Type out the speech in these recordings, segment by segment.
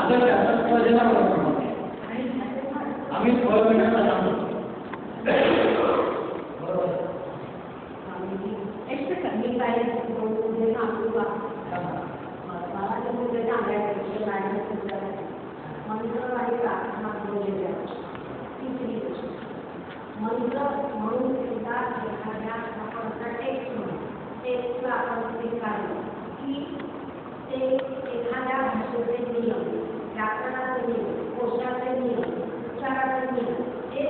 माझं त्याचं फळ देणार आम्ही फळ मिळायला सांगतो बरोबर मी काय मला ते मुद्दे सांगायचे मंत्र आणि प्रार्थना बोललेल्या तिसरी गोष्ट मंत्र म्हणून सुद्धा एखाद्या आपण टेक्स्टला आपण स्वीकारलं की ते एखाद्या भाषेचे नियम व्याकरणाचे नियम कोशाचे नियम उच्चाराचे नियम हे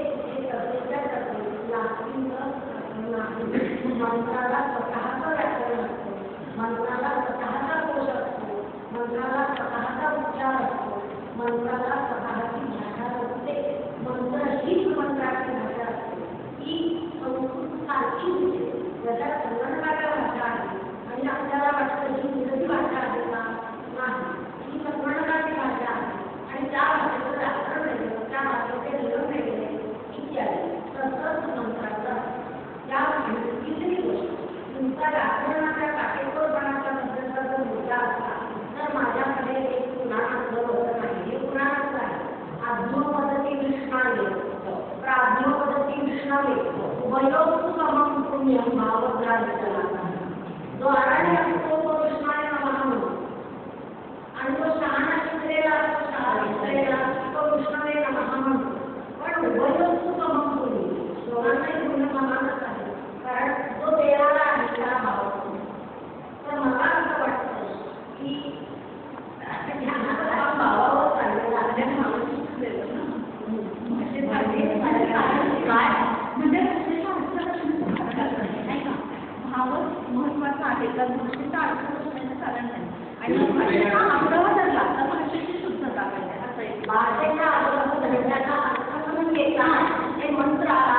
तसेच्या तसे लागतीलच नाही मंत्राला स्वतःचं व्याकरण असतं मंत्राला स्वतःचा कोश असतो मंत्राला स्वतःचा उच्चार असतो मंत्राला स्वतःची भाषा असते मंत्र हीच मंत्राची भाषा असते ही संस्कृत सारखी होते ज्याच्यात संगणकाच्या भाषा आहे आणि आपल्याला वाटतं ही इंग्रजी भाषा आहे का नाही ही संगणकाची भाषा आहे आणि त्या भाषेचं व्याकरण वेगळं त्या भाषेचे नियम वेगळे इत्यादी तसंच मंत्राचं या तिसरी गोष्ट तुमचा व्याकरणाच्या काटेकोरपणाच्या बद्दलचा जर मुद्दा असला तर माझ्याकडे एक पुराणातलं वचन आहे हे पुराणाचं आहे आज्ञोपदती कृष्णाने प्राज्ञोपदती कृष्णाने उभयोस्तु समम पुण्यम भावग्राह्यला जो आराधी असतो तो कृष्णाने नमः म्हणतो आणि तो शहाणा शिकलेला तो कृष्णाने नमः म्हणतो पण उभयोस्तु समम पुण्य दोघांनाही पुण्य समानच आहे कारण जो देवाला आहे त्याला भाव असतो तर मला असं वाटतं की ध्यानाचा भावावर चाललेला आहे काय म्हणजे नाही का भावच महत्वाचा आहे तर गोष्टीचा अर्थ असण्याचं कारण नाही आणि भाषेचा आग्रह धरला तर भाषेची शुद्धता पाहिजे असं आहे भाषेचा आग्रह धरण्याचा अर्थ म्हणून घेतला हे मंत्राला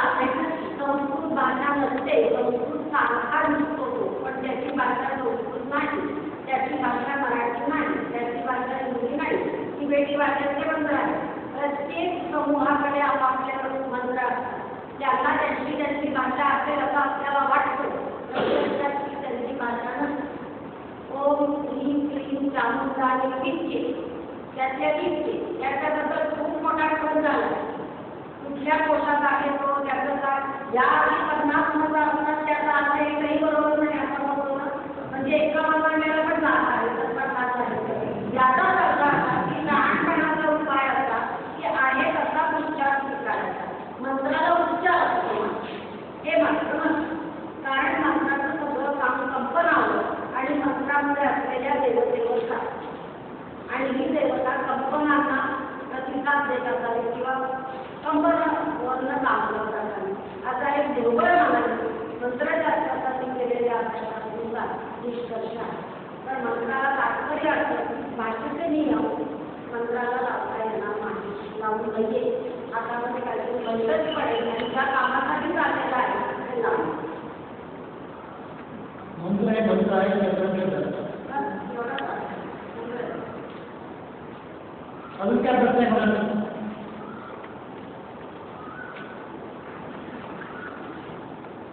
संस्कृत भाषा नसते संस्कृत सारखा दिसतो तो पण त्याची भाषा संस्कृत नाही त्याची भाषा मराठी नाही त्याची भाषा हिंदी नाही तिबेटी भाषेचे मंत्र आहे प्रत्येक समूहाकडे आपापले मंत्र असतात त्यांना त्यांची भाषा असेल असं आपल्याला वाटतं प्रत्यक्षात त्यांची भाषा नसते ओम ह्रीं क्लीं चामुंडाने विद्ये त्यातल्या विद्ये त्याच्याबद्दल खूप मोठा शोध झाला कुठल्या कोशात आहे तो त्याचं काय या आधी 50 मतं असतात त्याचा अर्थ एकही बरोबर नाही असं होतं म्हणजे एका मानवाला पण जात आहे तसा जात आहे याचाच अर्थ असा की लहानपणाचा उपाय असा की आहे तसा उच्चार स्वीकारायचा मंत्राला उच्चार असतो हे मात्र नसतं कारण मंत्राचं सगळं काम कंपनावर आणि मंत्रामध्ये असलेल्या देवतेवर जातं आणि ही देवता कंपनांना प्रतिसाद देत असावी किंवा कंपनावरनं काम करत असावी असा एक दुर्बळ मानाने मंत्रशास्त्रासाठी केलेल्या अभ्यासानुसार निष्कर्ष आहे तर मंत्राला तात्पर्य असतं भाषेचे नियम मंत्राला लावता येणार नाही लावून पाहिजे हातामध्ये काहीतरी बंदच पडेल आणि ज्या कामासाठी चाललेला आहे ते लावून मंत्र हे मंत्र आहे अजून काय प्रश्न आहे मला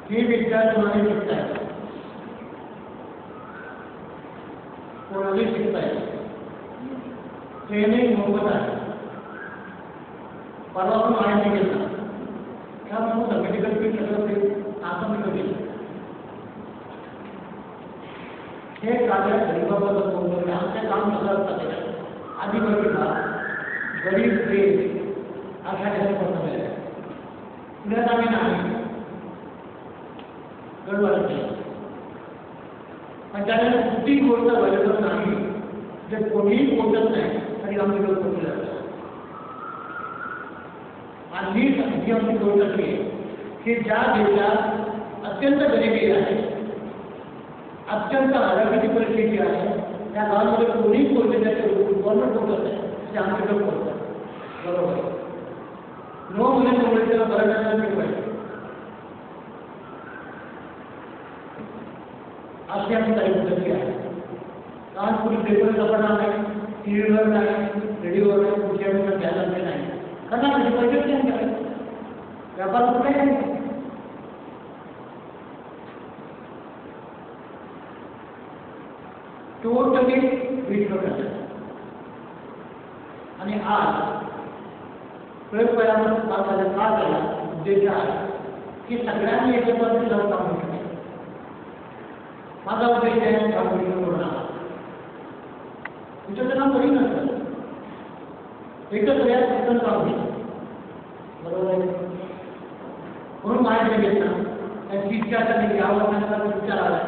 ही विद्या तुम्हाला शिकताय कोणालाही शिकताय ट्रेनिंग मोफत आहे परवा पण माहिती घेतला त्या म्हणून मेडिकल फील्ड सगळं आता मी कधी हे कार्य गरीबाबद्दल बोलतो आमच्या काम कसं असतात आधी बघितला गरीब प्रेम अशा ह्याच्या पुण्यात आम्ही नाही गडबड पण त्याला कुठली गोष्ट अवेलेबल नाही जे कोणीही पोचत नाही तरी आमची लोक पोचले जातात आणि ही आमची गोष्ट अशी आहे की ज्या देशात अत्यंत गरिबी आहे अत्यंत आरोग्याची परिस्थिती आहे त्या गावामध्ये कोणीही पोचले त्याचे गव्हर्नमेंट पोचत नाही ते आमचे लोक पोचतात बरोबर नो मुलांमुळे त्याला बऱ्याच पाहिजे अशी आमची काही पद्धती आहे कारण कुणी पेपर सापडणार नाही टीव्हीवर नाही रेडिओवर नाही कुठच्या वेळेला घ्यायला नाही करणार म्हणजे पैसेच नाही करायचं व्यापार कुठे नाही टोटली विश्व करतात आणि आज प्रयोगपणाला का झाला उद्देश आहे की सगळ्यांनी एकत्र जाऊन काम करू शकतो. माझा उद्देश आहे रामकृष्ण पूर्ण तुमचं काम कधी नसतं एकच या शिक्षण काम होईल बरोबर आहे म्हणून माझ्याकडे घेतला त्या शिक्षकाने या वर्षाचा विचार आला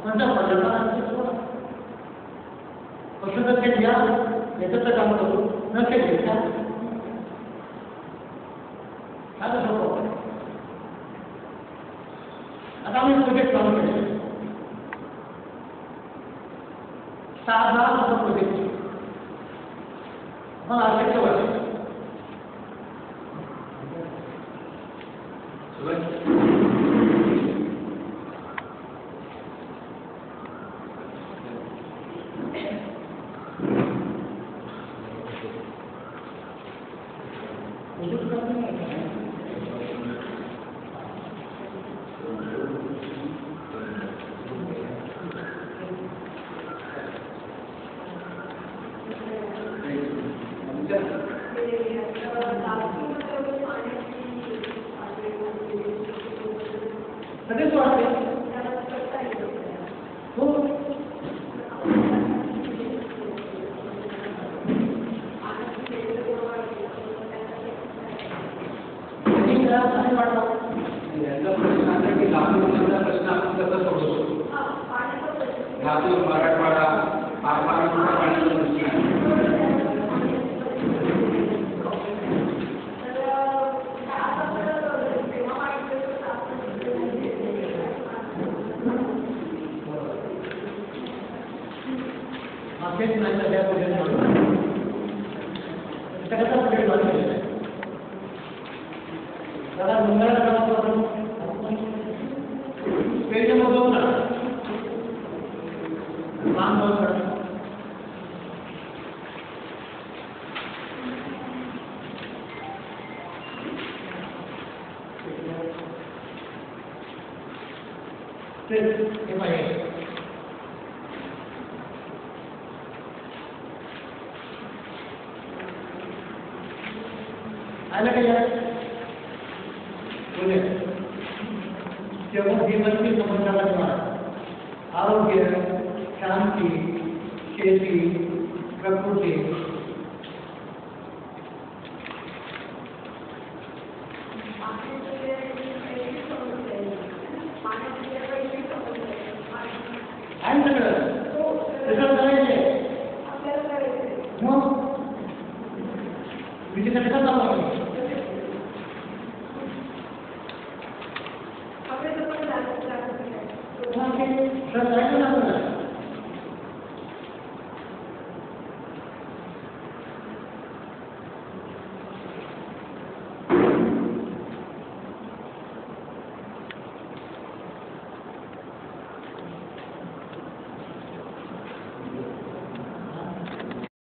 कोणत्या पदार्थाला पशुधन घ्या एकत्र काम करू नसेल घेतला आता सोपं आता आम्ही प्रोजेक्ट चालू केले 6,000 प्रोजेक्ट मला आवश्यक वाटते कधीच वाटते हो यांचा प्रश्न आहे की लातूरचा प्रश्न आपण कसा सोडवतो लातूर मराठवाडा हा फार मोठा पाण्याचा प्रश्न आहे तेच नाही सगळ्या सगळ्याचा प्रोजेक्ट चालू केलेला आहे त्याला मंगळाला पेजमधून काम करतो हे पाहिजे आलं का यार बोले तेव्हा जीवनची समस्या आरोग्य शांती शेती प्रकृती आहे सगळं कसं करायचे मग विचार कसा चालू सर जायचं ना